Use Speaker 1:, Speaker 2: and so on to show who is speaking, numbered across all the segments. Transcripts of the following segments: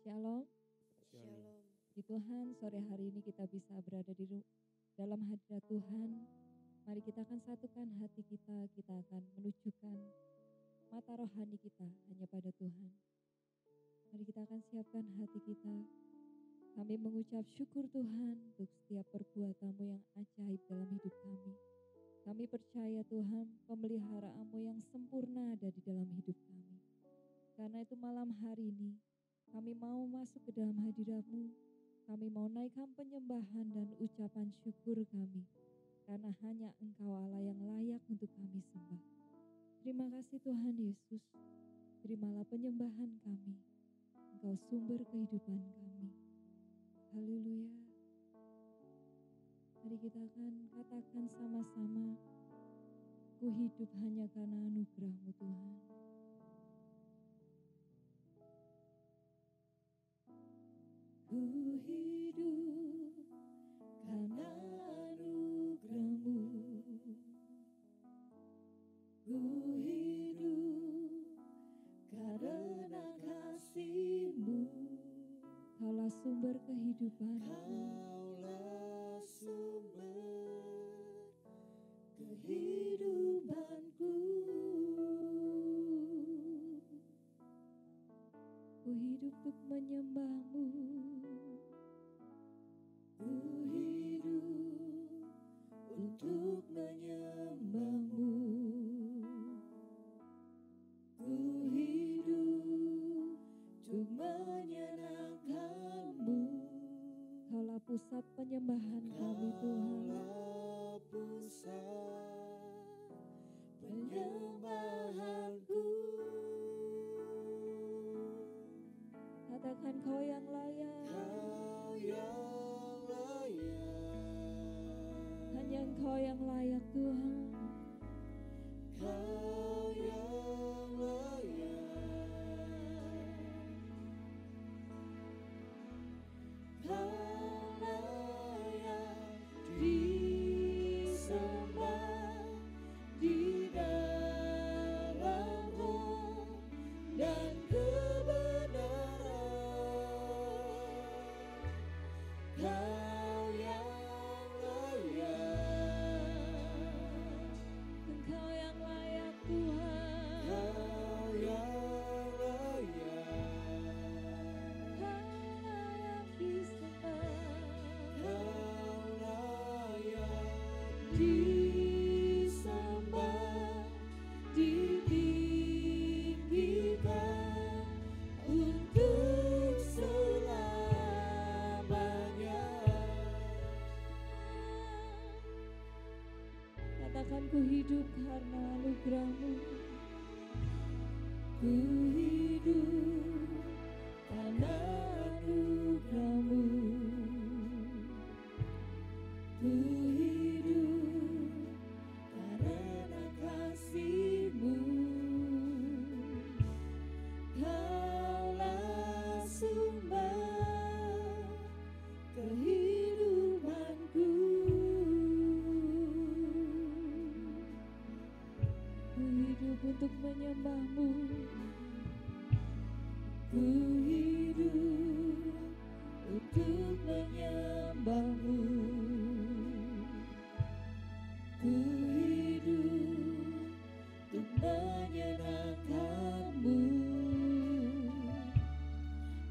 Speaker 1: Shalom,
Speaker 2: Shalom.
Speaker 1: di Tuhan sore hari ini kita bisa berada dalam hadirat Tuhan. Mari kita akan satukan hati kita akan menunjukkan mata rohani kita hanya pada Tuhan. Mari kita akan siapkan hati kita. Kami mengucap syukur Tuhan untuk setiap perbuatan-Mu yang ajaib dalam hidup kami. Kami percaya Tuhan pemeliharaanmu yang sempurna ada di dalam hidup kami. Karena itu malam hari ini kami mau masuk ke dalam hadirat-Mu. Kami mau naikkan penyembahan dan ucapan syukur kami. Karena hanya Engkau Allah yang layak untuk kami sembah. Terima kasih Tuhan Yesus. Terimalah penyembahan kami. Engkau sumber kehidupan kami. Haleluya. Mari kita akan katakan sama-sama, ku hidup hanya karena anugerah-Mu Tuhan. Ku hidup karena anugerah-Mu. Ku hidup karena kasih-Mu. Kaulah sumber kehidupan-Ku.
Speaker 2: Sumber kehidupanku.
Speaker 1: Ku hidup untuk menyembah-Mu.
Speaker 2: Ku hidup untuk menyembah-Mu. Ku hidup untuk menyenangkan-Mu.
Speaker 1: Kaulah pusat penyembahan kami Tuhan.
Speaker 2: Kaulah pusat penyembahanku.
Speaker 1: Katakan Kau yang layak.
Speaker 2: Kau yang layak.
Speaker 1: Hanya Engkau yang layak Tuhan.
Speaker 2: Kau yang layak. Kau disembah di dalam roh dan kebenaran. Kau yang layak.
Speaker 1: Engkau yang layak Tuhan.
Speaker 2: Kau yang layak.
Speaker 1: Kau layak disembah.
Speaker 2: Kau layak disembah, ditinggikan untuk selamanya.
Speaker 1: Katakan ku hidup karena anugerah-Mu.
Speaker 2: Ku hidup karena anugerah-Mu. Ku hidup karena kasih-Mu. Kaulah sumber kehidupanku.
Speaker 1: Ku hidup untuk menyembah-Mu.
Speaker 2: Ku hidup untuk menyembah-Mu. Ku hidup untuk menyenangkan-Mu.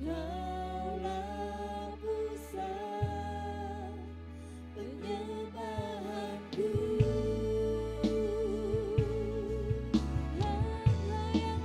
Speaker 2: Kaulah pusat penyembahanku.
Speaker 1: Engkau yang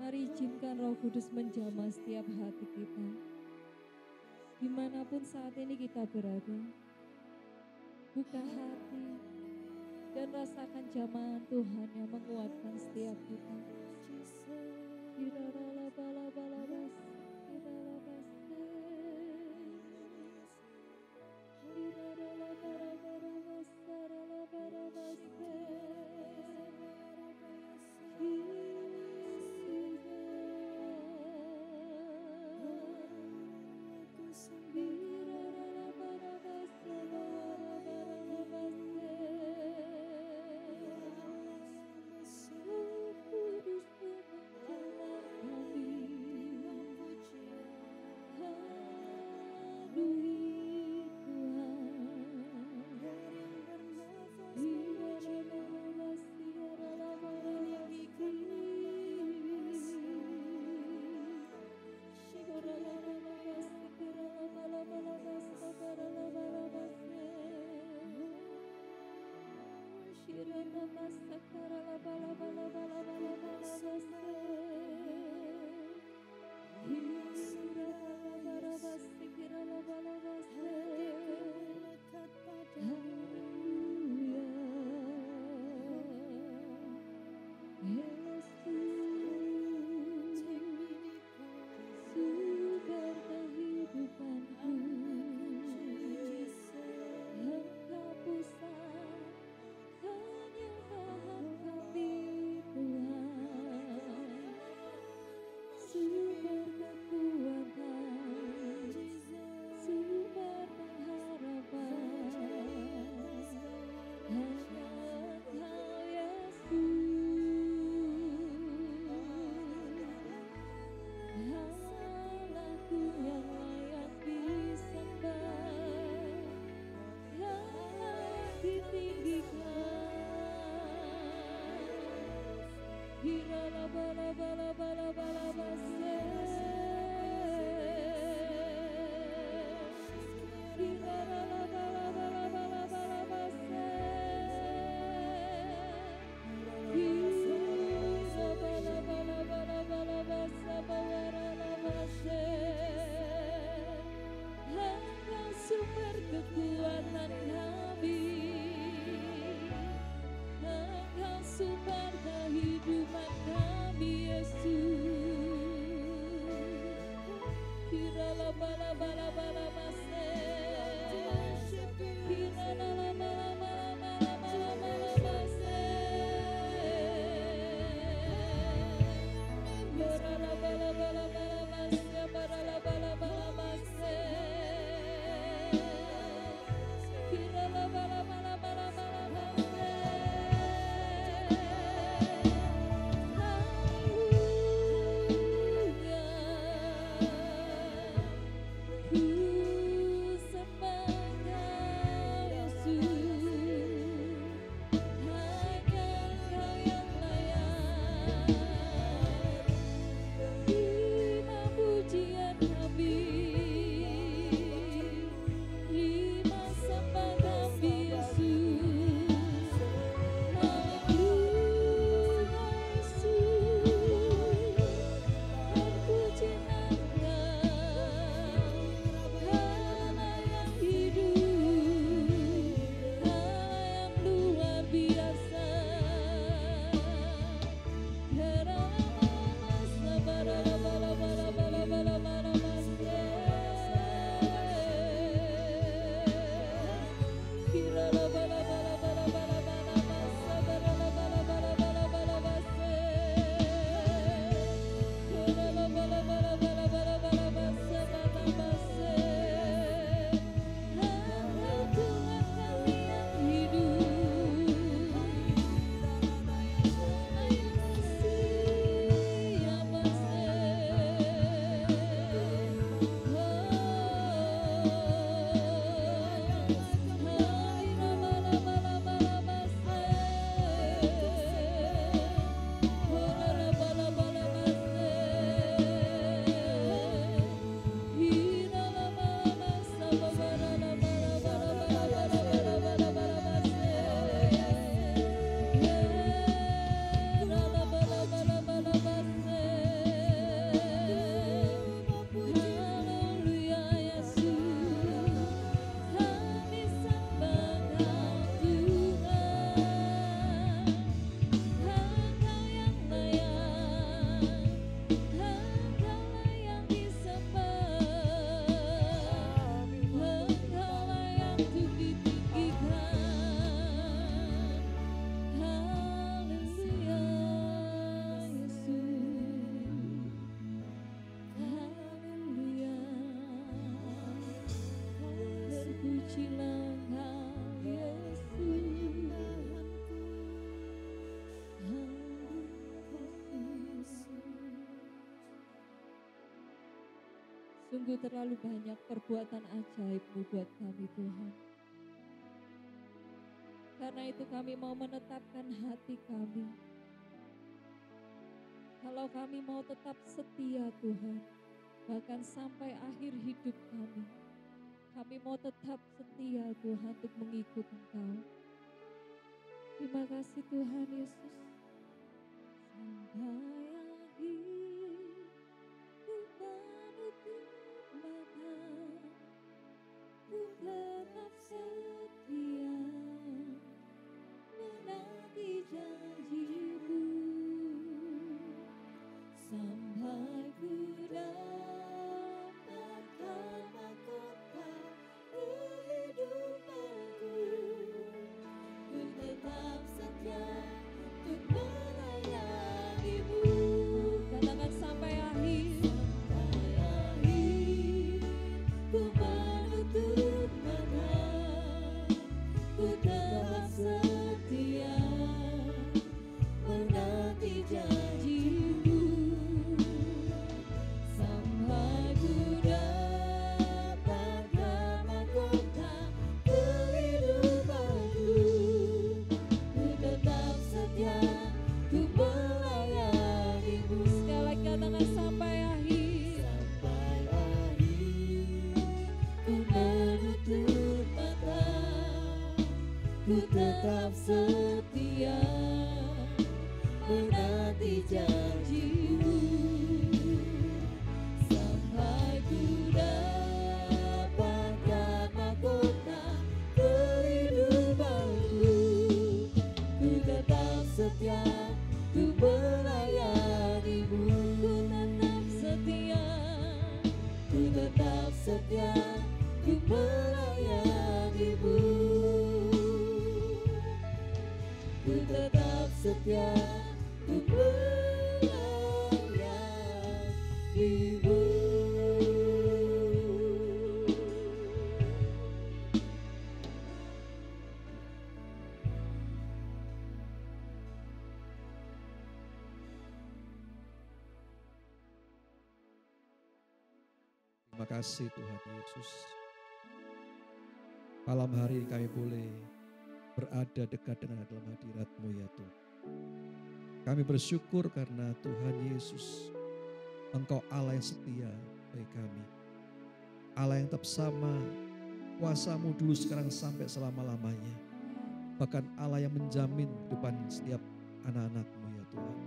Speaker 1: Mari izinkan Roh Kudus menjamah setiap hati kita. Dimanapun saat ini kita berada, buka hati dan rasakan jamahan Tuhan yang menguatkan setiap kita. Sungguh terlalu banyak perbuatan ajaib-Mu buat kami Tuhan. Karena itu kami mau menetapkan hati kami. Kalau kami mau tetap setia Tuhan, bahkan sampai akhir hidup kami mau tetap setia Tuhan untuk mengikut Engkau. Terima kasih Tuhan Yesus. Sampai akhir ku menutup mata, ku tetap setia menanti janji-Mu. Sampai ku dapatkan mahkota kehidupanku, ku tetap setia untuk melayani-Mu. Katakan sampai akhir, ku menutup mata, ku tetap setia menanti janji-Mu. Sampai ku dapatkan mahkota kehidupanku, ku tetap setia untuk melayani-Mu. Sekali lagi katakan sampai akhir, ku menutup mata, ku tetap setia menanti janji-Mu. Sampai ku dapatkan mahkota kehidupanku, ku tetap setia untuk melayani-Mu. Ku tetap setia untuk melayani-Mu. Ku tetap setia untuk melayani-Mu.
Speaker 3: Terima kasih Tuhan Yesus. Malam hari kami boleh berada dekat dengan dalam hadirat-Mu ya Tuhan. Kami bersyukur karena Tuhan Yesus, Engkau Allah yang setia bagi kami. Allah yang tetap sama, kuasa-Mu dulu sekarang sampai selama-lamanya. Bahkan Allah yang menjamin depan setiap anak-anak-Mu ya Tuhan.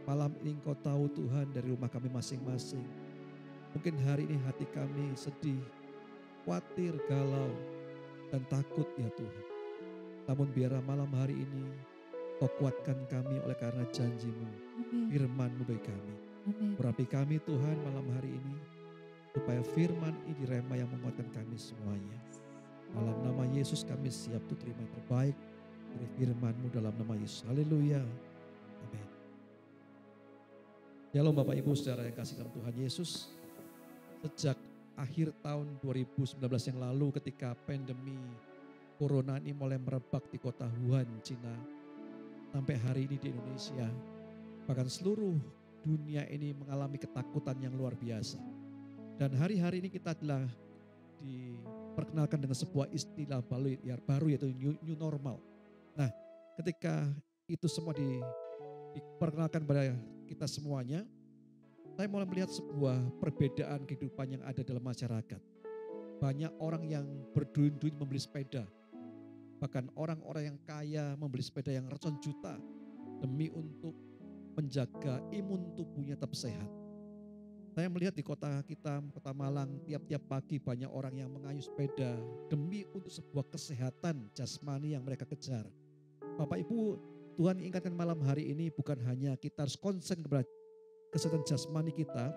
Speaker 3: Malam ini Engkau tahu Tuhan dari rumah kami masing-masing. Mungkin hari ini hati kami sedih, khawatir, galau, dan takut ya Tuhan. Namun biarlah malam hari ini Kau kuatkan kami oleh karena janji-Mu, firman-Mu bagi kami. Berapi kami Tuhan malam hari ini, supaya firman ini direma yang menguatkan kami semuanya. Dalam nama Yesus kami siap untuk terima yang terbaik dari firman-Mu dalam nama Yesus. Haleluya. Amin. Shalom Bapak Ibu Saudara yang kasih dalam Tuhan Yesus. Sejak akhir tahun 2019 yang lalu ketika pandemi Corona ini mulai merebak di kota Wuhan, Cina. Sampai hari ini di Indonesia. Bahkan seluruh dunia ini mengalami ketakutan yang luar biasa. Dan hari-hari ini kita telah diperkenalkan dengan sebuah istilah baru yaitu new normal. Nah ketika itu semua diperkenalkan kepada kita semuanya, saya mulai melihat sebuah perbedaan kehidupan yang ada dalam masyarakat. Banyak orang yang berduyun-duyun membeli sepeda. Bahkan orang-orang yang kaya membeli sepeda yang ratusan juta demi untuk menjaga imun tubuhnya tetap sehat. Saya melihat di kota kita, kota Malang, tiap-tiap pagi banyak orang yang mengayuh sepeda demi untuk sebuah kesehatan jasmani yang mereka kejar. Bapak Ibu, Tuhan ingatkan malam hari ini bukan hanya kita harus konsen kepada kesehatan jasmani kita,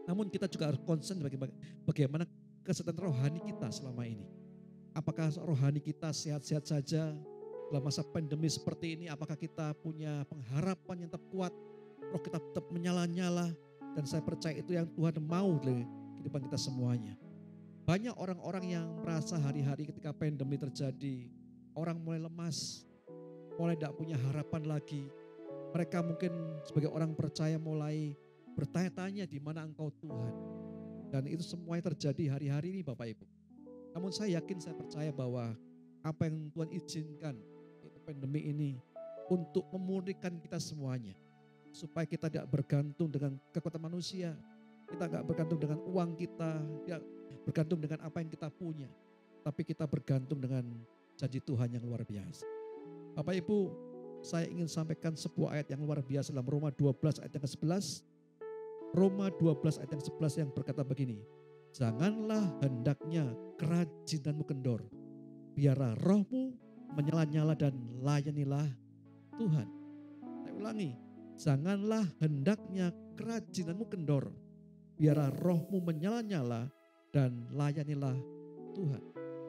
Speaker 3: namun kita juga harus konsen bagaimana kesehatan rohani kita selama ini. Apakah rohani kita sehat-sehat saja dalam masa pandemi seperti ini? Apakah kita punya pengharapan yang tetap kuat, roh kita tetap menyala-nyala, dan saya percaya itu yang Tuhan mau dari kehidupan kita semuanya. Banyak orang-orang yang merasa hari-hari ketika pandemi terjadi, orang mulai lemas, mulai tidak punya harapan lagi. Mereka mungkin sebagai orang percaya mulai bertanya-tanya di mana Engkau Tuhan. Dan itu semuanya terjadi hari-hari ini Bapak Ibu. Namun saya yakin, saya percaya bahwa apa yang Tuhan izinkan, itu pandemi ini, untuk memurnikan kita semuanya. Supaya kita tidak bergantung dengan kekuatan manusia. Kita tidak bergantung dengan uang kita, tidak bergantung dengan apa yang kita punya. Tapi kita bergantung dengan janji Tuhan yang luar biasa. Bapak Ibu, saya ingin sampaikan sebuah ayat yang luar biasa dalam Roma 12 ayat yang ke-11. Roma 12 ayat yang 11 yang berkata begini. Janganlah hendaknya kerajinanmu kendor. Biarlah rohmu menyala-nyala dan layanilah Tuhan. Saya ulangi. Janganlah hendaknya kerajinanmu kendor. Biarlah rohmu menyala-nyala dan layanilah Tuhan.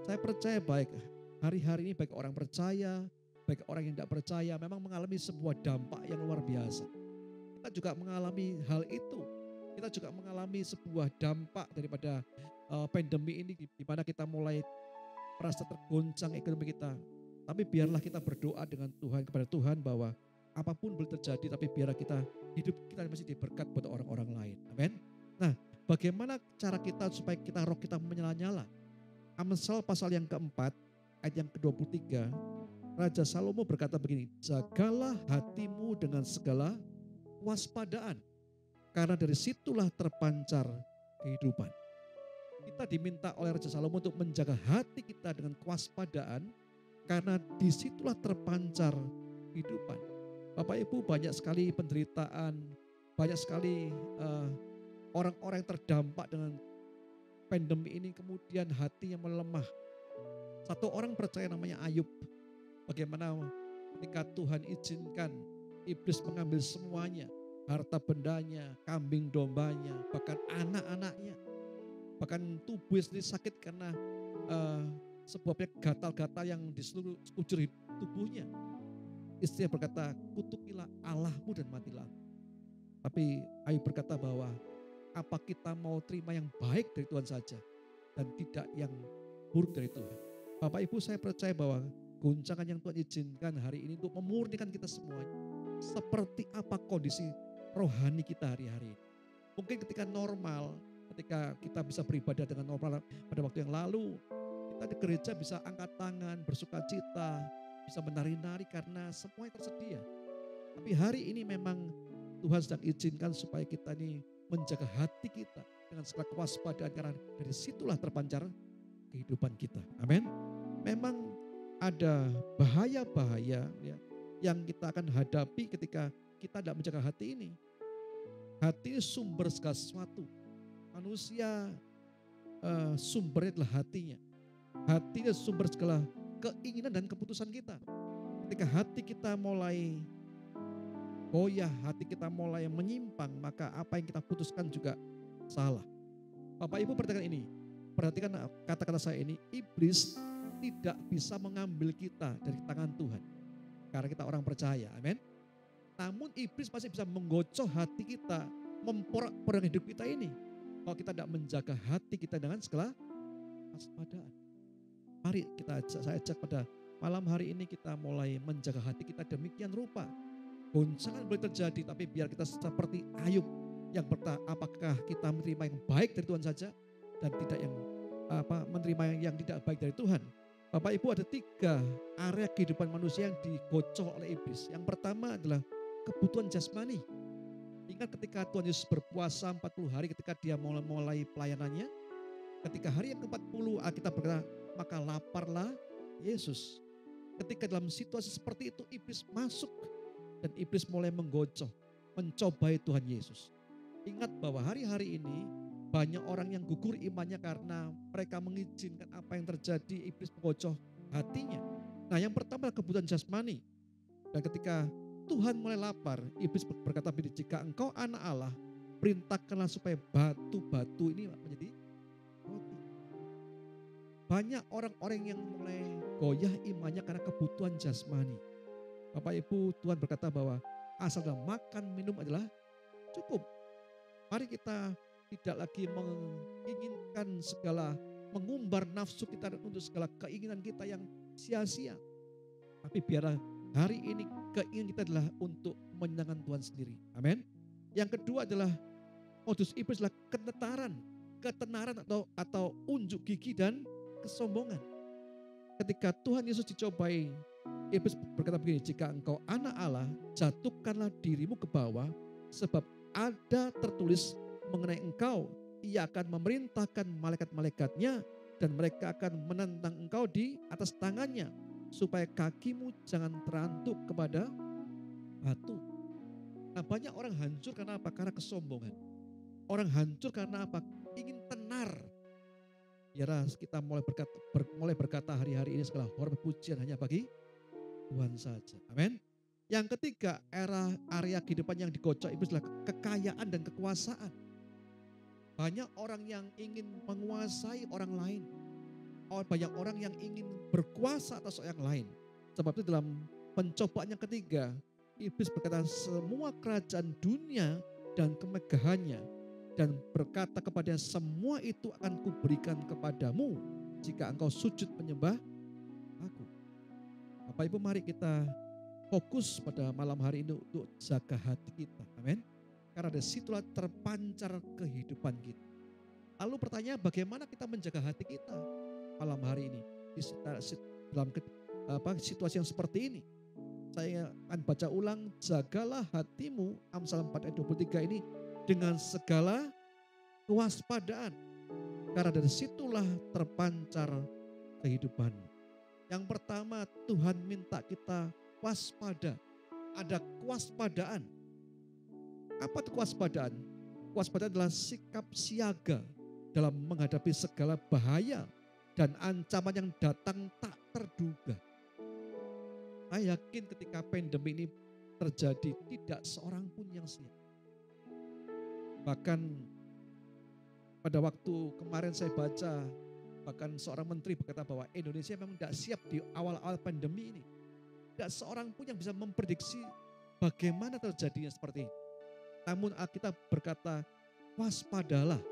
Speaker 3: Saya percaya baik hari-hari ini baik orang percaya, baik orang yang tidak percaya memang mengalami sebuah dampak yang luar biasa. Kita juga mengalami hal itu. Kita juga mengalami sebuah dampak daripada pandemi ini di mana kita mulai merasa tergoncang ekonomi kita. Tapi biarlah kita berdoa dengan Tuhan kepada Tuhan bahwa apapun boleh terjadi, tapi biarlah kita hidup kita masih diberkat buat orang-orang lain. Amin. Nah, bagaimana cara kita supaya kita roh kita menyala-nyala? Amsal pasal yang keempat ayat yang ke-23, Raja Salomo berkata begini, jagalah hatimu dengan segala waspadaan, karena dari situlah terpancar kehidupan. Kita diminta oleh Raja Salomo untuk menjaga hati kita dengan kewaspadaan, karena disitulah terpancar kehidupan. Bapak Ibu, banyak sekali penderitaan, banyak sekali orang-orang yang terdampak dengan pandemi ini, kemudian hatinya melemah. Satu orang percaya namanya Ayub. Bagaimana ketika Tuhan izinkan iblis mengambil semuanya, harta bendanya, kambing dombanya, bahkan anak-anaknya. Bahkan tubuhnya sendiri sakit karena sebuah gatal-gatal yang di seluruh sekujur tubuhnya. Istrinya berkata, kutukilah Allahmu dan matilah. Tapi Ayub berkata bahwa apa kita mau terima yang baik dari Tuhan saja dan tidak yang buruk dari Tuhan. Bapak Ibu, saya percaya bahwa goncangan yang Tuhan izinkan hari ini untuk memurnikan kita semuanya. Seperti apa kondisi rohani kita hari-hari ini. Mungkin ketika normal, ketika kita bisa beribadah dengan normal pada waktu yang lalu, kita di gereja bisa angkat tangan, bersuka cita, bisa menari-nari karena semuanya tersedia. Tapi hari ini memang Tuhan sedang izinkan supaya kita ini menjaga hati kita dengan segala kewaspadaan, karena dari situlah terpancar kehidupan kita. Amin. Memang ada bahaya-bahaya ya, yang kita akan hadapi ketika kita tidak menjaga hati ini. Hati ini sumber segala sesuatu. Manusia sumbernya adalah hatinya. Hati adalah sumber segala keinginan dan keputusan kita. Ketika hati kita mulai goyah, hati kita mulai menyimpang, maka apa yang kita putuskan juga salah. Bapak Ibu perhatikan ini. Perhatikan kata-kata saya ini. Iblis tidak bisa mengambil kita dari tangan Tuhan. Karena kita orang percaya. Amin. Namun iblis pasti bisa menggocoh hati kita. Memporak-porangi hidup kita ini. Kalau kita tidak menjaga hati kita dengan segala waspadaan. Mari saya ajak pada malam hari ini kita mulai menjaga hati kita demikian rupa. Goncangan boleh terjadi, tapi biar kita seperti Ayub yang bertanya, apakah kita menerima yang baik dari Tuhan saja dan tidak yang menerima yang tidak baik dari Tuhan. Bapak Ibu, ada 3 area kehidupan manusia yang digocoh oleh iblis. Yang pertama adalah kebutuhan jasmani. Ingat ketika Tuhan Yesus berpuasa 40 hari ketika dia mulai pelayanannya. Ketika hari yang ke-40 Alkitab berkata, maka laparlah Yesus. Ketika dalam situasi seperti itu iblis masuk. Dan iblis mulai menggocoh, mencobai Tuhan Yesus. Ingat bahwa hari-hari ini banyak orang yang gugur imannya karena mereka mengizinkan apa yang terjadi, iblis menggocoh hatinya. Nah, yang pertama kebutuhan jasmani. Dan ketika Tuhan mulai lapar, iblis berkata, jika engkau anak Allah, perintahkanlah supaya batu-batu ini menjadi roti. Banyak orang-orang yang mulai goyah imannya karena kebutuhan jasmani. Bapak Ibu, Tuhan berkata bahwa asal dalam makan minum adalah cukup. Mari kita tidak lagi menginginkan segala, mengumbar nafsu kita untuk segala keinginan kita yang sia-sia. Tapi biarlah hari ini keinginan kita adalah untuk menyenangkan Tuhan sendiri. Amin. Yang kedua adalah modus iblis adalah kenetaran. ketenaran atau unjuk gigi dan kesombongan. Ketika Tuhan Yesus dicobai, iblis berkata begini, jika engkau anak Allah, jatuhkanlah dirimu ke bawah, sebab ada tertulis mengenai engkau, ia akan memerintahkan malaikat-malaikatnya dan mereka akan menentang engkau di atas tangannya, supaya kakimu jangan terantuk kepada batu. Nah, banyak orang hancur karena apa? Karena kesombongan. Orang hancur karena apa? Ingin tenar. Biarlah kita mulai berkata hari-hari ini segala hormat pujian hanya bagi Tuhan saja. Amin. Yang ketiga, area kehidupan yang dikocok iblis adalah kekayaan dan kekuasaan. Banyak orang yang ingin menguasai orang lain. Banyak orang yang ingin berkuasa atas orang lain. Sebab itu dalam pencobaan yang ketiga, iblis berkata semua kerajaan dunia dan kemegahannya, dan berkata kepada semua itu akan kuberikan kepadamu jika engkau sujud menyembah aku. Bapak Ibu, mari kita fokus pada malam hari ini untuk jaga hati kita. Amin. Karena dari situlah terpancar kehidupan kita. Lalu pertanyaan, bagaimana kita menjaga hati kita malam hari ini dalam situasi yang seperti ini? Saya akan baca ulang, jagalah hatimu, Amsal 4 ayat 23 ini dengan segala kewaspadaan. Karena dari situlah terpancar kehidupan. Yang pertama, Tuhan minta kita waspada. Ada kewaspadaan. Apa itu kewaspadaan? Kewaspadaan adalah sikap siaga dalam menghadapi segala bahaya dan ancaman yang datang tak terduga. Saya yakin ketika pandemi ini terjadi, tidak seorang pun yang siap. Bahkan pada waktu kemarin saya baca, bahkan seorang menteri berkata bahwa Indonesia memang tidak siap di awal-awal pandemi ini. Tidak seorang pun yang bisa memprediksi bagaimana terjadinya seperti ini. Namun Alkitab berkata, waspadalah.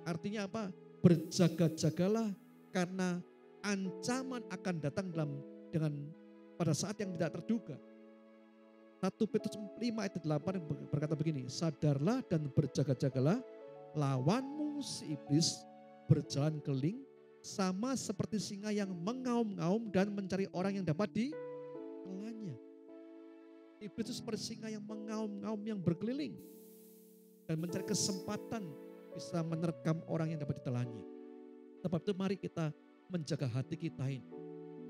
Speaker 3: Artinya apa? Berjaga-jagalah karena ancaman akan datang pada saat yang tidak terduga. 1 Petrus 5 ayat 8 berkata begini, sadarlah dan berjaga-jagalah, lawanmu si iblis berjalan keliling sama seperti singa yang mengaum-ngaum dan mencari orang yang dapat ditelannya. Iblis itu seperti singa yang mengaum-ngaum, yang berkeliling dan mencari kesempatan bisa menerkam orang yang dapat ditelannya. Sebab itu mari kita menjaga hati kita ini.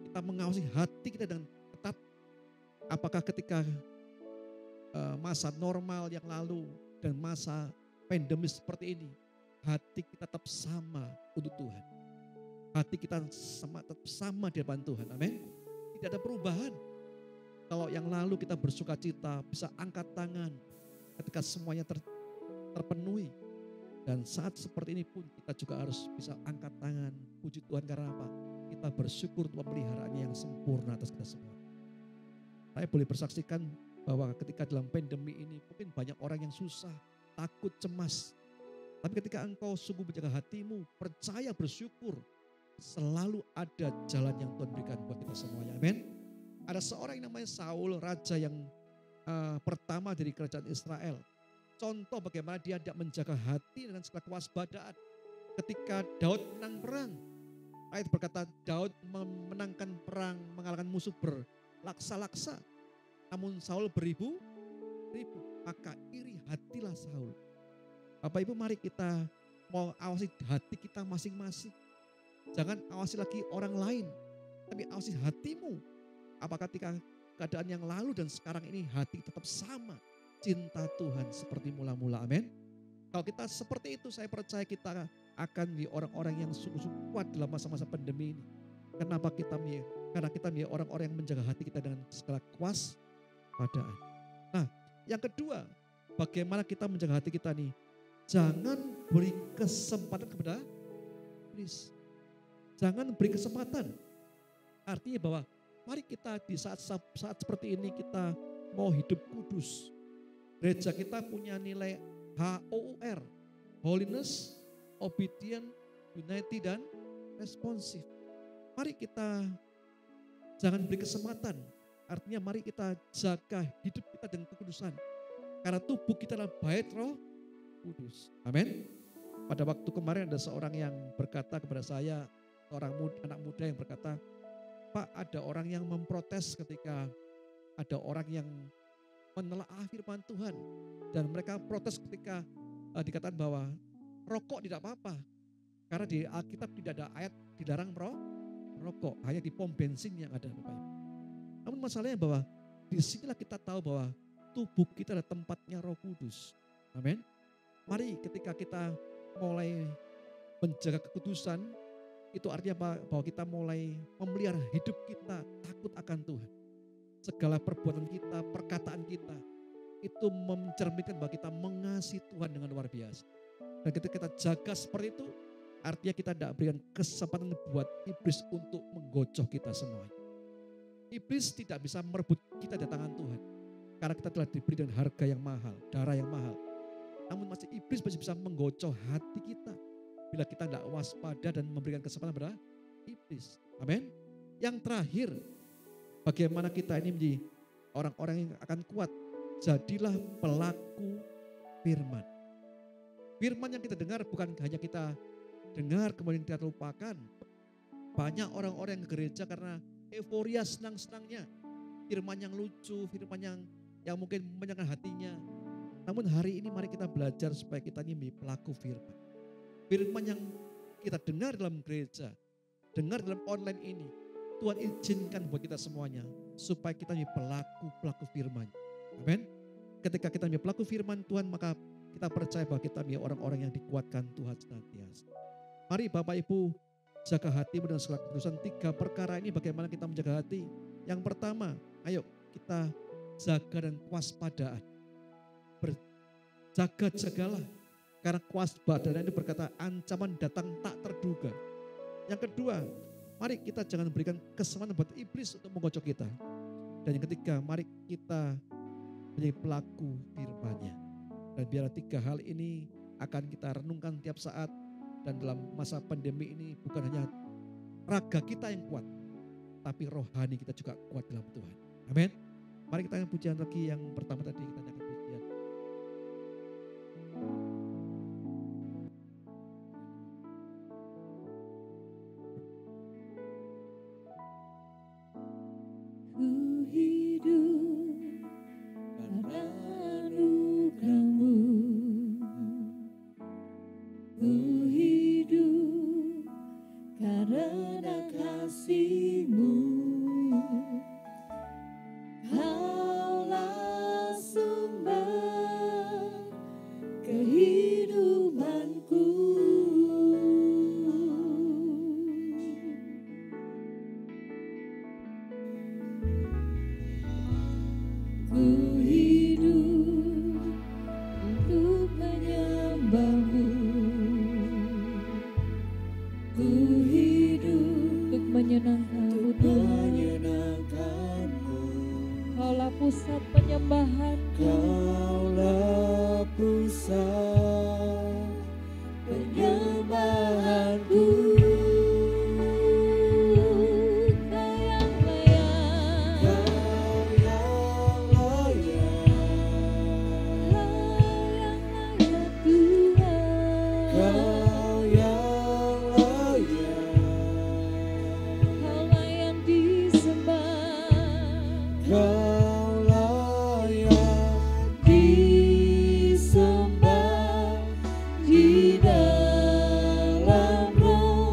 Speaker 3: Kita mengawasi hati kita dengan ketat. Apakah ketika masa normal yang lalu dan masa pandemi seperti ini, hati kita tetap sama untuk Tuhan. Hati kita tetap sama di depan Tuhan. Amin. Tidak ada perubahan. Kalau yang lalu kita bersuka cita, bisa angkat tangan ketika semuanya terpenuhi. Dan saat seperti ini pun kita juga harus bisa angkat tangan, puji Tuhan karena apa? Kita bersyukur untuk pemeliharaannya yang sempurna atas kita semua. Saya boleh bersaksikan bahwa ketika dalam pandemi ini mungkin banyak orang yang susah, takut, cemas. Tapi ketika engkau sungguh menjaga hatimu, percaya, bersyukur, selalu ada jalan yang Tuhan berikan buat kita semuanya. Amin. Ada seorang yang namanya Saul, raja yang pertama dari kerajaan Israel. Contoh bagaimana dia tidak menjaga hati dengan segala kewaspadaan. Ketika Daud menang perang, ayat berkata Daud memenangkan perang, mengalahkan musuh berlaksa-laksa. Namun Saul beribu-ribu, maka iri hatilah Saul. Bapak Ibu, mari kita mau awasi hati kita masing-masing. Jangan awasi lagi orang lain, tapi awasi hatimu. Apakah ketika keadaan yang lalu dan sekarang ini hati tetap sama? Cinta Tuhan seperti mula-mula, amin. Kalau kita seperti itu, saya percaya kita akan menjadi orang-orang yang sungguh-sungguh kuat dalam masa-masa pandemi ini. Kenapa karena kita menjadi orang-orang yang menjaga hati kita dengan segala kewaspadaan. Nah, yang kedua, bagaimana kita menjaga hati kita nih? Jangan beri kesempatan kepada iblis. Jangan beri kesempatan. Artinya bahwa mari kita di saat seperti ini kita mau hidup kudus. Gereja kita punya nilai HOUR, Holiness, Obedient, Unity, dan Responsif. Mari kita jangan beri kesempatan. Artinya mari kita jaga hidup kita dengan kekudusan. Karena tubuh kita adalah bait Roh Kudus. Amin. Pada waktu kemarin ada seorang yang berkata kepada saya, anak muda yang berkata, Pak, ada orang yang memprotes ketika ada orang yang menelaah firman Tuhan. Dan mereka protes ketika dikatakan bahwa rokok tidak apa-apa. Karena di Alkitab tidak ada ayat dilarang merokok. Hanya di pom bensin yang ada, Bapak Ibu. Namun masalahnya bahwa disinilah kita tahu bahwa tubuh kita adalah tempatnya Roh Kudus. Amin. Mari ketika kita mulai menjaga kekudusan, itu artinya bahwa kita mulai memelihara hidup kita takut akan Tuhan. Segala perbuatan kita, perkataan kita, itu mencerminkan bahwa kita mengasihi Tuhan dengan luar biasa. Dan ketika kita jaga seperti itu, artinya kita tidak berikan kesempatan buat iblis untuk menggocoh kita semuanya. Iblis tidak bisa merebut kita dari tangan Tuhan. Karena kita telah diberi dengan harga yang mahal, darah yang mahal. Namun masih iblis masih bisa menggocoh hati kita. Bila kita tidak waspada dan memberikan kesempatan kepada iblis. Amin. Yang terakhir, bagaimana kita ini menjadi orang-orang yang akan kuat. Jadilah pelaku firman. Firman yang kita dengar bukan hanya kita dengar kemudian kita lupakan. Banyak orang-orang yang ke gereja karena euforia senang-senangnya. Firman yang lucu, firman yang mungkin menyenangkan hatinya. Namun hari ini mari kita belajar supaya kita ini menjadi pelaku firman. Firman yang kita dengar dalam gereja, dengar dalam online ini, Tuhan izinkan buat kita semuanya supaya kita menjadi pelaku firman. Amin. Ketika kita menjadi pelaku firman Tuhan, maka kita percaya bahwa kita menjadi orang-orang yang dikuatkan Tuhan senantiasa. Mari Bapak Ibu, jaga hatimu dengan segala keputusan. 3 perkara ini bagaimana kita menjaga hati. Yang pertama, ayo kita jaga dan kewaspadaan. Berjaga-jagalah. Karena kewaspadaan ini berkata ancaman datang tak terduga. Yang kedua, mari kita jangan berikan kesempatan buat iblis untuk menggocok kita. Dan yang ketiga, mari kita menjadi pelaku firman-Nya. Dan biarlah 3 hal ini akan kita renungkan tiap saat. Dan dalam masa pandemi ini bukan hanya raga kita yang kuat, tapi rohani kita juga kuat dalam Tuhan. Amin. Mari kita nyanyi pujian lagi yang pertama tadi kita nyanyi pujian.
Speaker 2: Ku hidup karena anugerah-Mu. Ku hidup karena kasih-Mu. Kaulah sumber kehidupanku. Ku hidup untuk menyembah-Mu. Ku hidup
Speaker 1: Untuk menyenangkan-Mu Tuhan.
Speaker 2: menyenangkan-Mu.
Speaker 1: Kaulah pusat penyembahanku.
Speaker 2: Kaulah pusat penyembahanku. Kau yang layak, Kau yang layak Tuhan. Kau yang layak,
Speaker 1: Kaulah yang disembah.
Speaker 2: Kau layak disembah di dalam roh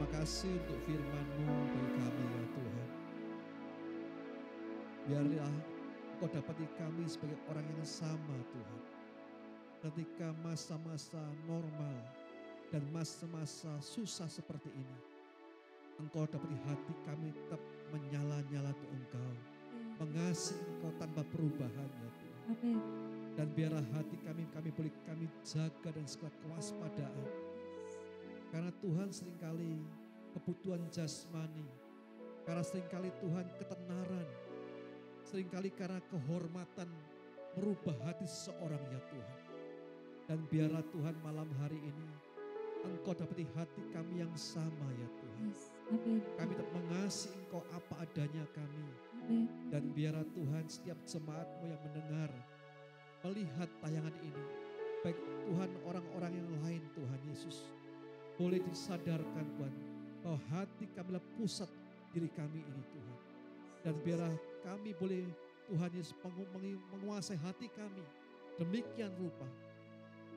Speaker 3: terima kasih untuk firman-Mu bagi kami ya Tuhan. Biarlah Engkau dapati kami sebagai orang yang sama Tuhan. Ketika masa-masa normal dan masa-masa susah seperti ini, Engkau dapati hati kami tetap menyala-nyala untuk Engkau. Mengasihi Engkau tanpa perubahan ya Tuhan.
Speaker 1: Amin.
Speaker 3: Dan biarlah hati kami boleh kami jaga dan segala kewaspadaan. Karena Tuhan seringkali kebutuhan jasmani, karena seringkali Tuhan ketenaran, seringkali karena kehormatan merubah hati seseorang ya Tuhan. Dan biarlah Tuhan malam hari ini Engkau dapati hati kami yang sama ya Tuhan.
Speaker 1: Yes. Amin.
Speaker 3: Kami tetap mengasihi Engkau apa adanya kami.
Speaker 1: Amin.
Speaker 3: Dan biarlah Tuhan setiap jemaat-Mu yang mendengar, melihat tayangan ini, baik Tuhan orang-orang yang lain Tuhan Yesus, boleh disadarkan Tuhan, bahwa hati kami adalah pusat diri kami ini Tuhan. Dan biarlah kami boleh Tuhan Yesus menguasai hati kami, demikian rupa.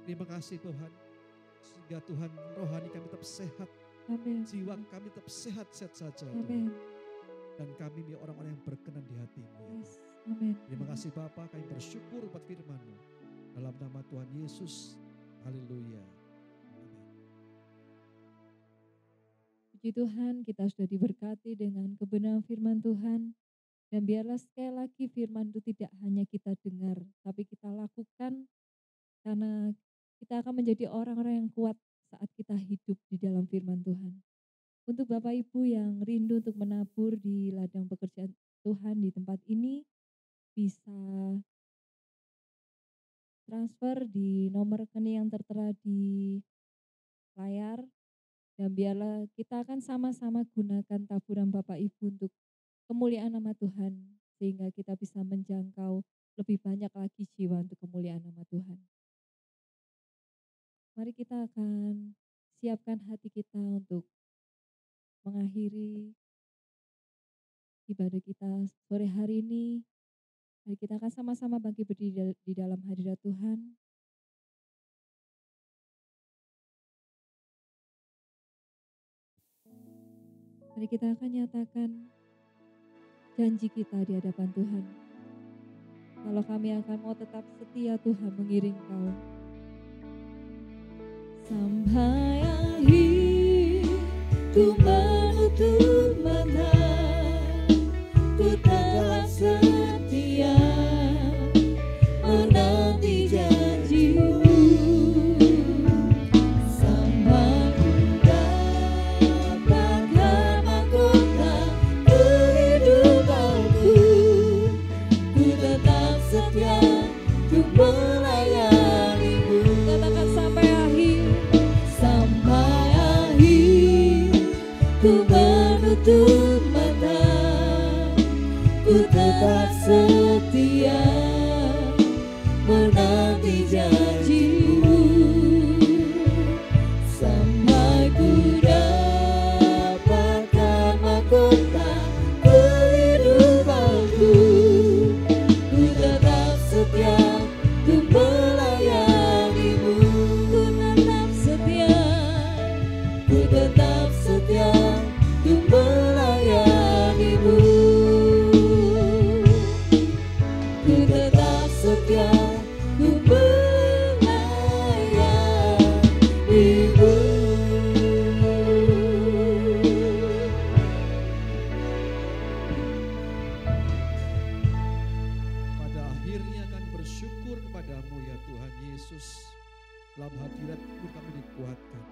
Speaker 3: Terima kasih Tuhan, sehingga Tuhan rohani kami tetap sehat,
Speaker 1: Amin.
Speaker 3: jiwa kami tetap sehat-sehat saja Tuhan.
Speaker 1: Amin.
Speaker 3: Dan kami orang-orang yang berkenan di hati-Mu ya Tuhan.
Speaker 1: Yes. Amin.
Speaker 3: Terima kasih Bapa, kami bersyukur buat firman-Mu. Dalam nama Tuhan Yesus, haleluya. Amin.
Speaker 1: Puji Tuhan, kita sudah diberkati dengan kebenaran firman Tuhan. Dan biarlah sekali lagi firman itu tidak hanya kita dengar, tapi kita lakukan, karena kita akan menjadi orang-orang yang kuat saat kita hidup di dalam firman Tuhan. Untuk Bapak Ibu yang rindu untuk menabur di ladang pekerjaan Tuhan di tempat ini, bisa transfer di nomor rekening yang tertera di layar. Dan biarlah kita akan sama-sama gunakan taburan Bapak Ibu untuk kemuliaan nama Tuhan, sehingga kita bisa menjangkau lebih banyak lagi jiwa untuk kemuliaan nama Tuhan. Mari kita akan siapkan hati kita untuk mengakhiri ibadah kita sore hari ini. Mari kita akan sama-sama bangkit berdiri di dalam hadirat Tuhan. Mari kita akan nyatakan janji kita di hadapan Tuhan. Kalau kami akan mau tetap setia, Tuhan mengiring kau.
Speaker 2: Sampai akhir ku menutup mata, ku tetap setia menanti janji-Mu. Sampai ku dapatkan mahkota kehidupanku, ku tetap setia untuk melayani-Mu.
Speaker 1: Katakan sampai akhir.
Speaker 2: Sampai akhir ku menutup mata, ku tetap setia menanti janji-Mu. Sampai ku dapatkan mahkota kehidupanku, ku tetap setia untuk melayani-Mu. Ku tetap setia, ku tetap setia untuk melayani-Mu. Ku tetap setia untuk melayani-Mu.
Speaker 3: Pada akhirnya kami bersyukur kepadamu ya Tuhan Yesus. Dalam hadirat-Mu kami dikuatkan.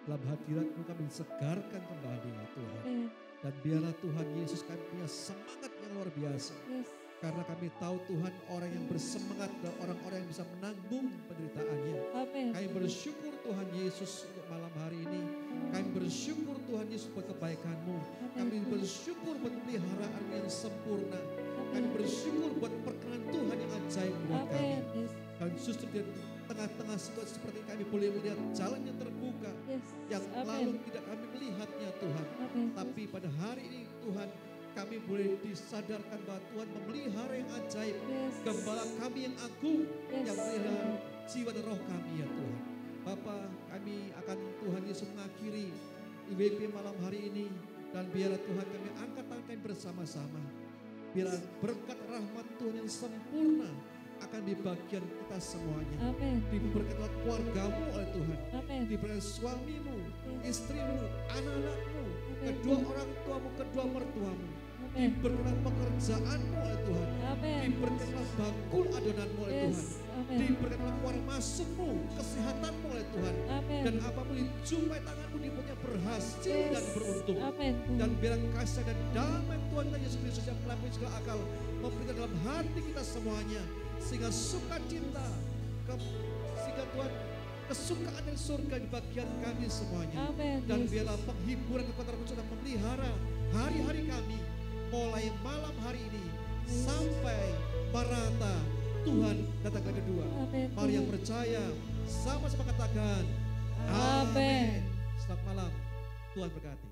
Speaker 3: Dalam hadirat-Mu kami disegarkan kembali ya Tuhan.
Speaker 1: Amin.
Speaker 3: Dan biarlah Tuhan Yesus kami punya semangat yang luar biasa.
Speaker 1: Yes.
Speaker 3: Karena kami tahu Tuhan orang yang bersemangat adalah orang-orang yang bisa menanggung penderitaannya.
Speaker 1: Amin.
Speaker 3: Kami bersyukur Tuhan Yesus untuk malam hari ini. Kami bersyukur Tuhan Yesus buat kebaikan-Mu. Kami bersyukur buat peliharaan yang sempurna. Kami bersyukur buat perkenan Tuhan yang ajaib buat kami.
Speaker 1: Amin. Yes.
Speaker 3: Dan justru di tengah-tengah situasi seperti ini kami boleh melihat jalan yang terbuka.
Speaker 1: Yes.
Speaker 3: Yang lalu tidak kami melihatnya Tuhan.
Speaker 1: Amin.
Speaker 3: Tapi pada hari ini Tuhan kami boleh disadarkan bahwa Tuhan memelihara yang ajaib.
Speaker 1: Yes.
Speaker 3: Gembala kami yang agung
Speaker 1: Yes.
Speaker 3: yang memelihara jiwa dan roh kami ya Tuhan. Bapa, kami akan Tuhan Yesus mengakhiri IWP malam hari ini. Dan biarlah Tuhan kami angkat tangan kami bersama-sama. Biarlah berkat rahmat Tuhan yang sempurna akan di bagian kita semuanya.
Speaker 1: Amin.
Speaker 3: Diberkatilah keluargamu oleh Tuhan.
Speaker 1: Amin.
Speaker 3: Diberkati suamimu, istrimu, anak-anakmu,
Speaker 1: Amin.
Speaker 3: kedua orang tuamu, kedua mertuamu.
Speaker 1: Amin.
Speaker 3: Diberkatilah pekerjaanmu oleh Tuhan.
Speaker 1: Amin.
Speaker 3: Diberkatilah bakul adonanmu oleh Tuhan.
Speaker 1: Yes. Amin.
Speaker 3: Diberkatilah keluar masukmu, kesehatanmu oleh Tuhan.
Speaker 1: Amin.
Speaker 3: Dan apapun dijumpai tanganmu dibuatnya berhasil
Speaker 1: Yes.
Speaker 3: dan beruntung.
Speaker 1: Amin.
Speaker 3: Dan biar kasih dan damai Tuhan kita Yesus Kristus yang melampaui segala akal memberikan dalam hati kita semuanya, sehingga sukacita, sehingga Tuhan kesukaan dari surga di bagian kami semuanya.
Speaker 1: Amin.
Speaker 3: Dan
Speaker 1: Yesus.
Speaker 3: biarlah penghiburan kepada Roh Kudus memelihara hari-hari kami mulai malam hari ini sampai Maranatha Tuhan datang kali kedua.
Speaker 1: Amin.
Speaker 3: Mari yang percaya sama-sama katakan
Speaker 1: Amin.
Speaker 3: amin. Selamat malam, Tuhan berkati.